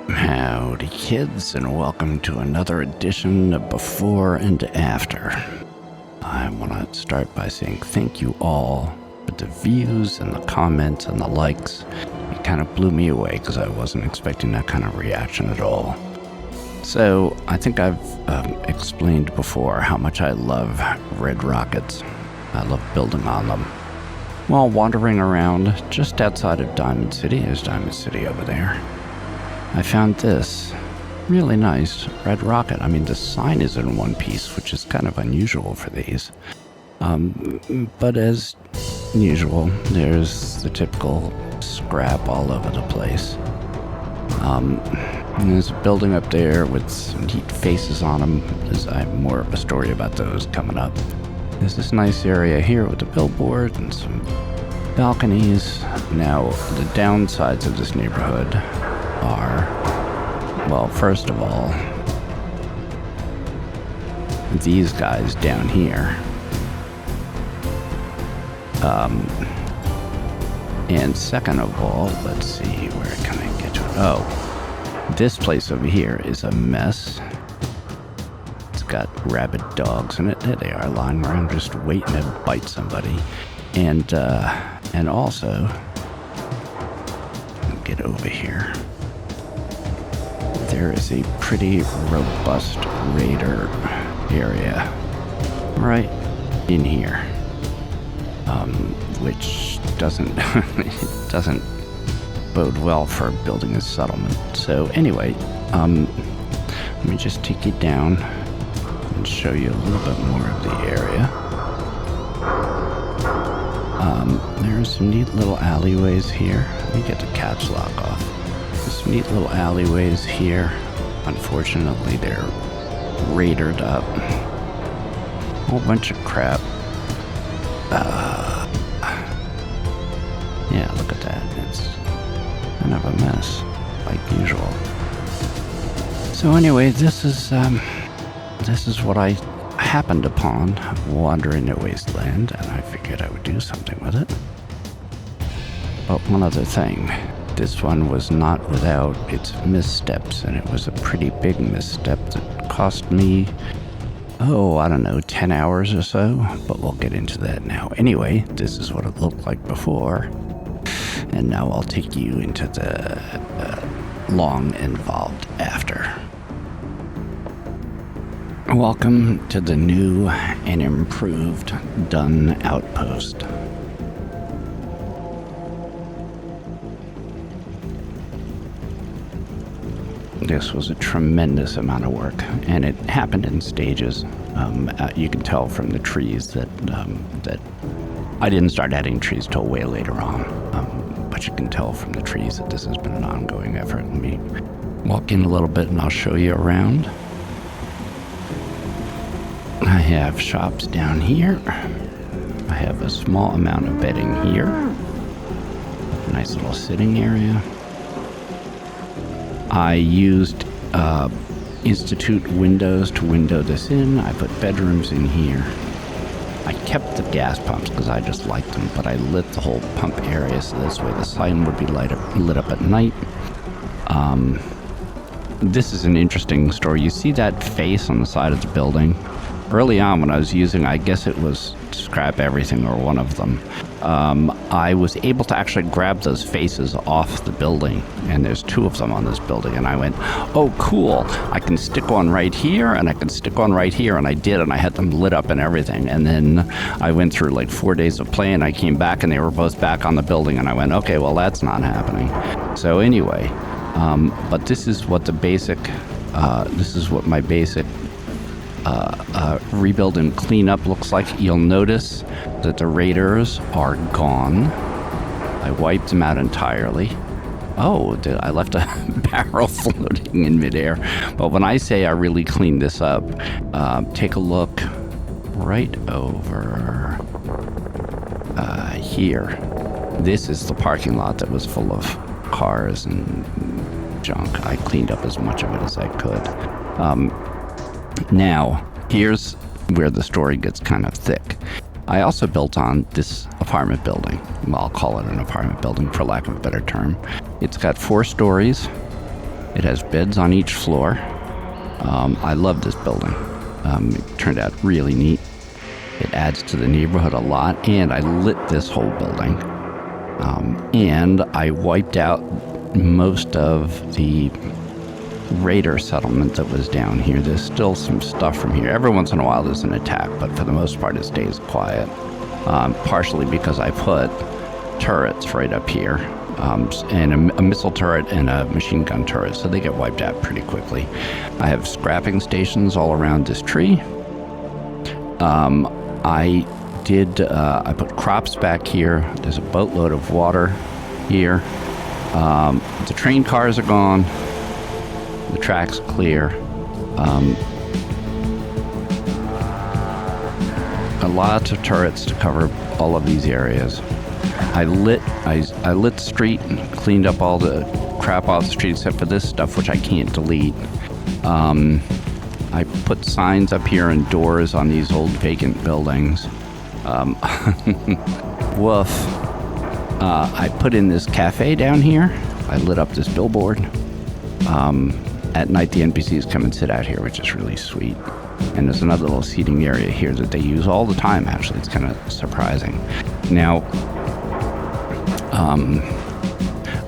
Howdy kids, and welcome to another edition of Before and After. I want to start by saying thank you all for the views and the comments and the likes. It kind of blew me away because I wasn't expecting that kind of reaction at all. So I think I've explained before how much I love red rockets. I love building on them. While wandering around just outside of Diamond City, there's Diamond City over there, I found this really nice red rocket. I mean, the sign is in one piece, which is kind of unusual for these. But as usual, there's the typical scrap all over the place. And there's a building up there with some neat faces on them. I have more of a story about those coming up. There's this nice area here with a billboard and some balconies. Now, the downsides of this neighborhood are, well, first of all, these guys down here. And second of all, let's see, where can I get to it? Oh, this place over here is a mess. It's got rabid dogs in it. There they are, lying around just waiting to bite somebody. And also, get over here. There is a pretty robust raider area right in here, which doesn't bode well for building a settlement. So anyway, let me just take you down and show you a little bit more of the area. There's some neat little alleyways here. Let me get the catch lock off. There's some neat little alleyways here. Unfortunately, they're raidered up. A whole bunch of crap. Yeah, look at that. It's kind of a mess, like usual. So anyway, this is what I happened upon wandering the wasteland, and I figured I would do something with it. But one other thing, this one was not without its missteps, and it was a pretty big misstep that cost me, I don't know, 10 hours or so, but we'll get into that now. Anyway, this is what it looked like before, and now I'll take you into the long involved after. Welcome to the new and improved Dun Outpost. This was a tremendous amount of work, and it happened in stages. You can tell from the trees that I didn't start adding trees till way later on, but you can tell from the trees that this has been an ongoing effort. Let me walk in a little bit and I'll show you around. I have shops down here. I have a small amount of bedding here. Nice little sitting area. I used Institute windows to window this in. I put bedrooms in here. I kept the gas pumps because I just liked them, but I lit the whole pump area so this way the sign would be lit up at night. This is an interesting story. You see that face on the side of the building? Early on when I was using, I guess it was Scrap Everything or one of them, I was able to actually grab those faces off the building, and there's two of them on this building, and I went, oh cool, I can stick one right here and I can stick one right here, and I did, and I had them lit up and everything. And then I went through like 4 days of play, and I came back and they were both back on the building, and I went, okay, well that's not happening. So anyway, but this is what my basic rebuild and cleanup looks like. You'll notice that the raiders are gone. I wiped them out entirely. Oh, I left a barrel floating in midair. But when I say I really cleaned this up, take a look right over here. This is the parking lot that was full of cars and junk. I cleaned up as much of it as I could. Now, here's where the story gets kind of thick. I also built on this apartment building. Well, I'll call it an apartment building for lack of a better term. It's got 4 stories. It has beds on each floor. I love this building. It turned out really neat. It adds to the neighborhood a lot, and I lit this whole building. And I wiped out most of the raider settlement that was down here. There's still some stuff from here. Every once in a while there's an attack, but for the most part it stays quiet. Partially because I put turrets right up here, and a missile turret and a machine gun turret, so they get wiped out pretty quickly. I have scrapping stations all around this tree. I put crops back here. There's a boatload of water here. The train cars are gone. The track's clear. A lot of turrets to cover all of these areas. I lit the street and cleaned up all the crap off the street except for this stuff, which I can't delete. I put signs up here and doors on these old vacant buildings. Woof. I put in this cafe down here. I lit up this billboard. At night, the NPCs come and sit out here, which is really sweet. And there's another little seating area here that they use all the time, actually. It's kind of surprising. Now,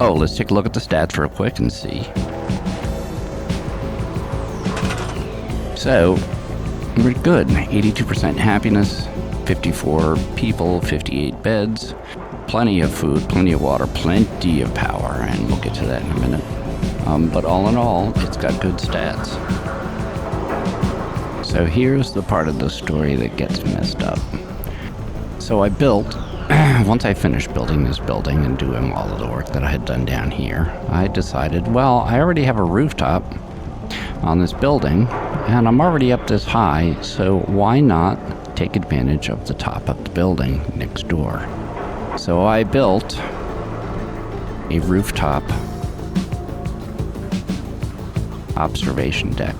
let's take a look at the stats real quick and see. So, we're good. 82% happiness, 54 people, 58 beds, plenty of food, plenty of water, plenty of power, and we'll get to that in a minute. But all in all, it's got good stats. So here's the part of the story that gets messed up. So I built, once I finished building this building and doing all of the work that I had done down here, I decided, well, I already have a rooftop on this building, and I'm already up this high, so why not take advantage of the top of the building next door? So I built a rooftop observation deck,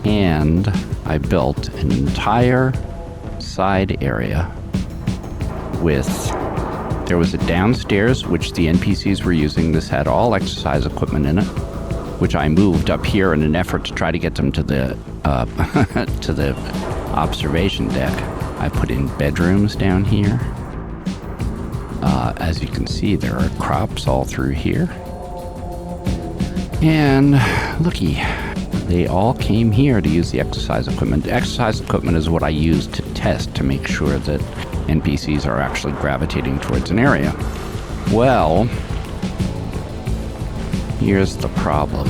and I built an entire side area there was a downstairs which the NPCs were using. This had all exercise equipment in it, which I moved up here in an effort to try to get them to the to the observation deck. I put in bedrooms down here. As you can see, there are crops all through here. And looky, they all came here to use the exercise equipment. The exercise equipment is what I use to test to make sure that NPCs are actually gravitating towards an area. Well, here's the problem.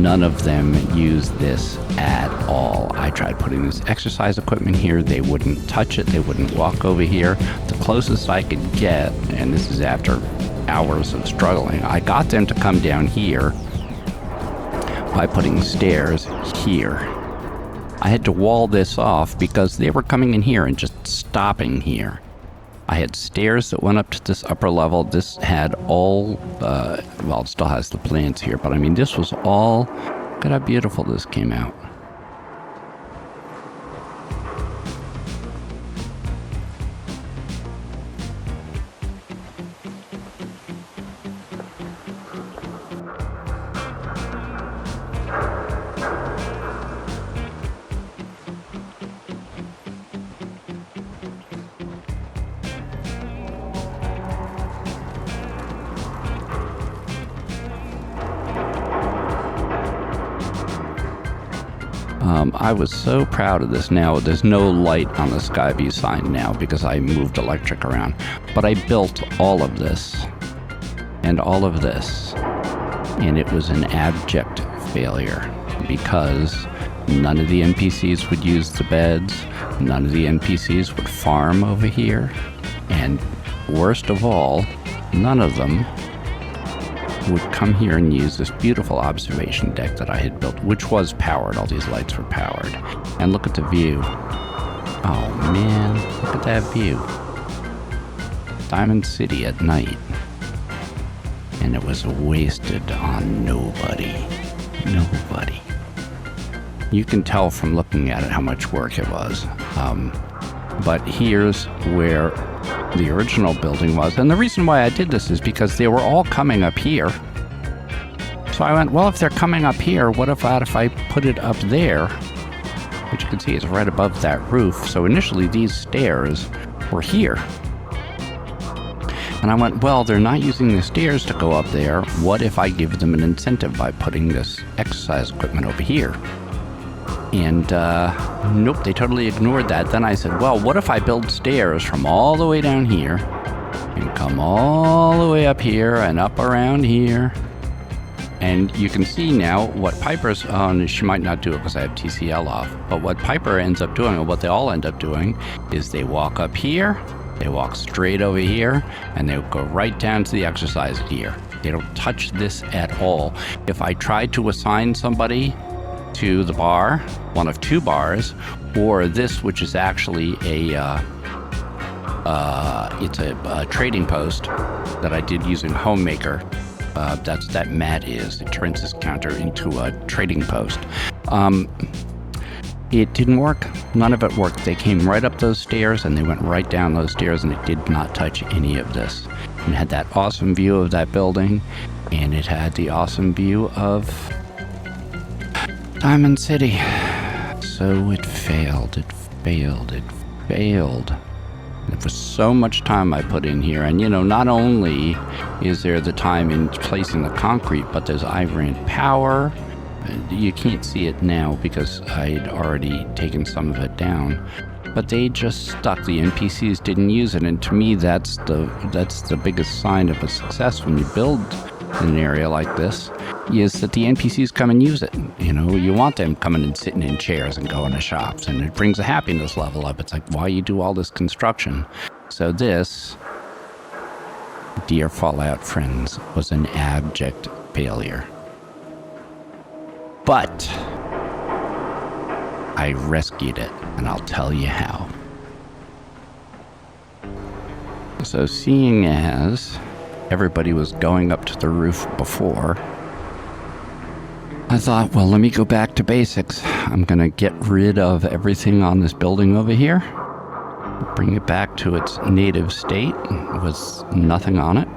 None of them use this at all. I tried putting this exercise equipment here. They wouldn't touch it. They wouldn't walk over here. The closest I could get, and this is after hours of struggling, I got them to come down here by putting stairs here. I had to wall this off because they were coming in here and just stopping here. I had stairs that went up to this upper level. This had all, well, it still has the plants here, but I mean, this was all, look at how beautiful this came out. I was so proud of this. Now, there's no light on the Skyview sign now because I moved electric around. But I built all of this and all of this, and it was an abject failure because none of the NPCs would use the beds, none of the NPCs would farm over here, and worst of all, none of them would come here and use this beautiful observation deck that I had built, which was powered. All these lights were powered. And look at the view. Oh man, look at that view. Diamond City at night. And it was wasted on nobody. Nobody. You can tell from looking at it how much work it was. But here's where the original building was. And the reason why I did this is because they were all coming up here So I went, well, if they're coming up here, what about if I put it up there? Which you can see is right above that roof. So initially these stairs were here. And I went, well, they're not using the stairs to go up there. What if I give them an incentive by putting this exercise equipment over here? And nope, they totally ignored that. Then I said, well, what if I build stairs from all the way down here and come all the way up here and up around here? And you can see now what Piper's on. She might not do it because I have TCL off, but what Piper ends up doing, or what they all end up doing, is they walk up here, they walk straight over here, and they go right down to the exercise gear. They don't touch this at all. If I tried to assign somebody to the bar, one of two bars, or this, which is actually it's a trading post that I did using Homemaker. That's that mat is. It turns this counter into a trading post. It didn't work. None of it worked. They came right up those stairs and they went right down those stairs, and it did not touch any of this. It had that awesome view of that building, and it had the awesome view of Diamond City. So it failed. It failed. It failed. There was so much time I put in here, and not only is there the time in placing the concrete, but there's I ran power. You can't see it now because I'd already taken some of it down, but they just stuck. The NPCs didn't use it, and to me that's the biggest sign of a success when you build in an area like this, is that the NPCs come and use it. You want them coming and sitting in chairs and going to shops, and it brings the happiness level up. It's like, why you do all this construction? So this, dear Fallout friends, was an abject failure. But I rescued it, and I'll tell you how. So seeing as everybody was going up to the roof before, I thought, well, let me go back to basics. I'm going to get rid of everything on this building over here, bring it back to its native state with nothing on it.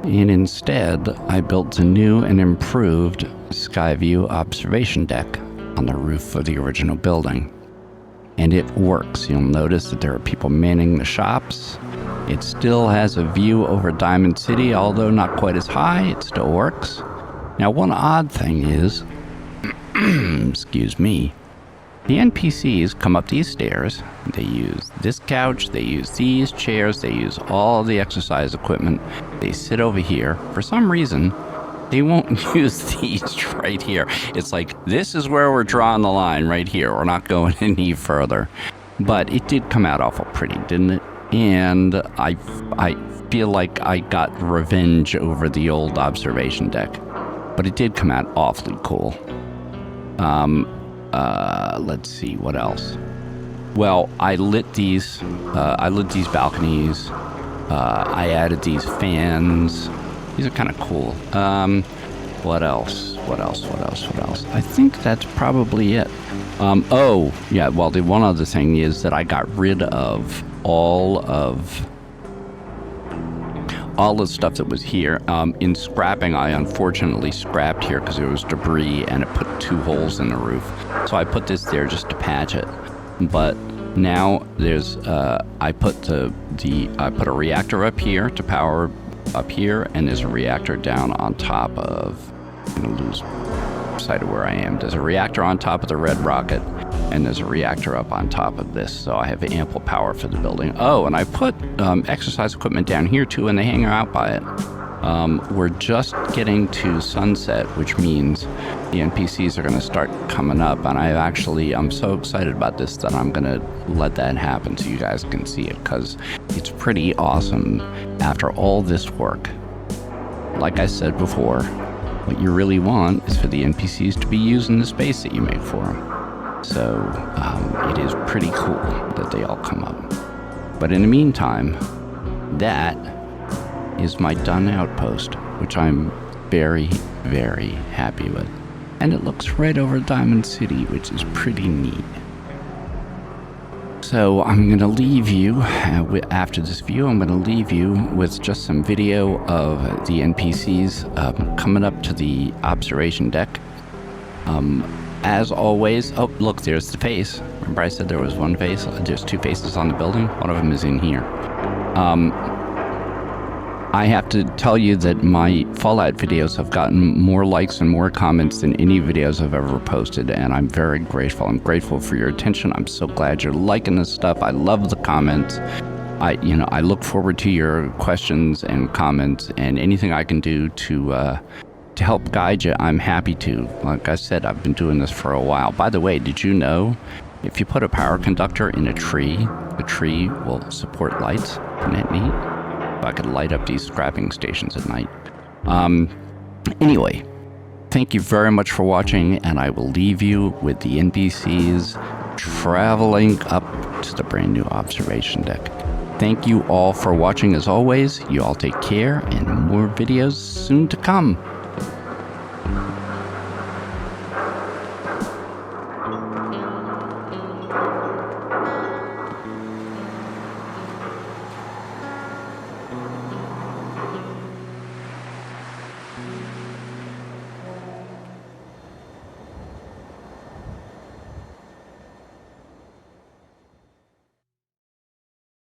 And instead, I built a new and improved Skyview observation deck on the roof of the original building. And it works. You'll notice that there are people manning the shops. It still has a view over Diamond City, although not quite as high. It still works. Now, one odd thing is, excuse me, the NPCs come up these stairs, they use this couch, they use these chairs, they use all the exercise equipment, they sit over here. For some reason, they won't use these right here. It's like, this is where we're drawing the line right here. We're not going any further. But it did come out awful pretty, didn't it? And I feel like I got revenge over the old observation deck. But it did come out awfully cool. Let's see, what else? Well, I lit these balconies. I added these fans. These are kind of cool. What else? I think that's probably it. Oh, yeah, well, the one other thing is that I got rid of all the stuff that was here. In scrapping, I unfortunately scrapped here because there was debris and it put 2 holes in the roof. So I put this there just to patch it. But now there's, I put a reactor up here to power up here, and there's a reactor down on top of, I'm gonna lose sight of where I am. There's a reactor on top of the red rocket, and there's a reactor up on top of this, so I have ample power for the building. Oh, and I put exercise equipment down here too, and they hang out by it. We're just getting to sunset, which means the NPCs are going to start coming up, and I'm so excited about this that I'm going to let that happen so you guys can see it, because it's pretty awesome after all this work. Like I said before, what you really want is for the NPCs to be using the space that you make for them. So it is pretty cool that they all come up. But in the meantime, that is my done outpost, which I'm very, very happy with. And it looks right over Diamond City, which is pretty neat. So I'm going to leave you, after this view, I'm going to leave you with just some video of the NPCs coming up to the observation deck. As always, oh, look, there's the face. Remember I said there was one face? There's two faces on the building. One of them is in here. I have to tell you that my Fallout videos have gotten more likes and more comments than any videos I've ever posted, and I'm very grateful. I'm grateful for your attention. I'm so glad you're liking this stuff. I love the comments. I look forward to your questions and comments, and anything I can do to help guide you, I'm happy to. Like I said, I've been doing this for a while. By the way, did you know if you put a power conductor in a tree, the tree will support lights? Isn't that neat? I could light up these scrapping stations at night. Anyway, thank you very much for watching, and I will leave you with the NPCs traveling up to the brand new observation deck. Thank you all for watching as always. You all take care, and more videos soon to come.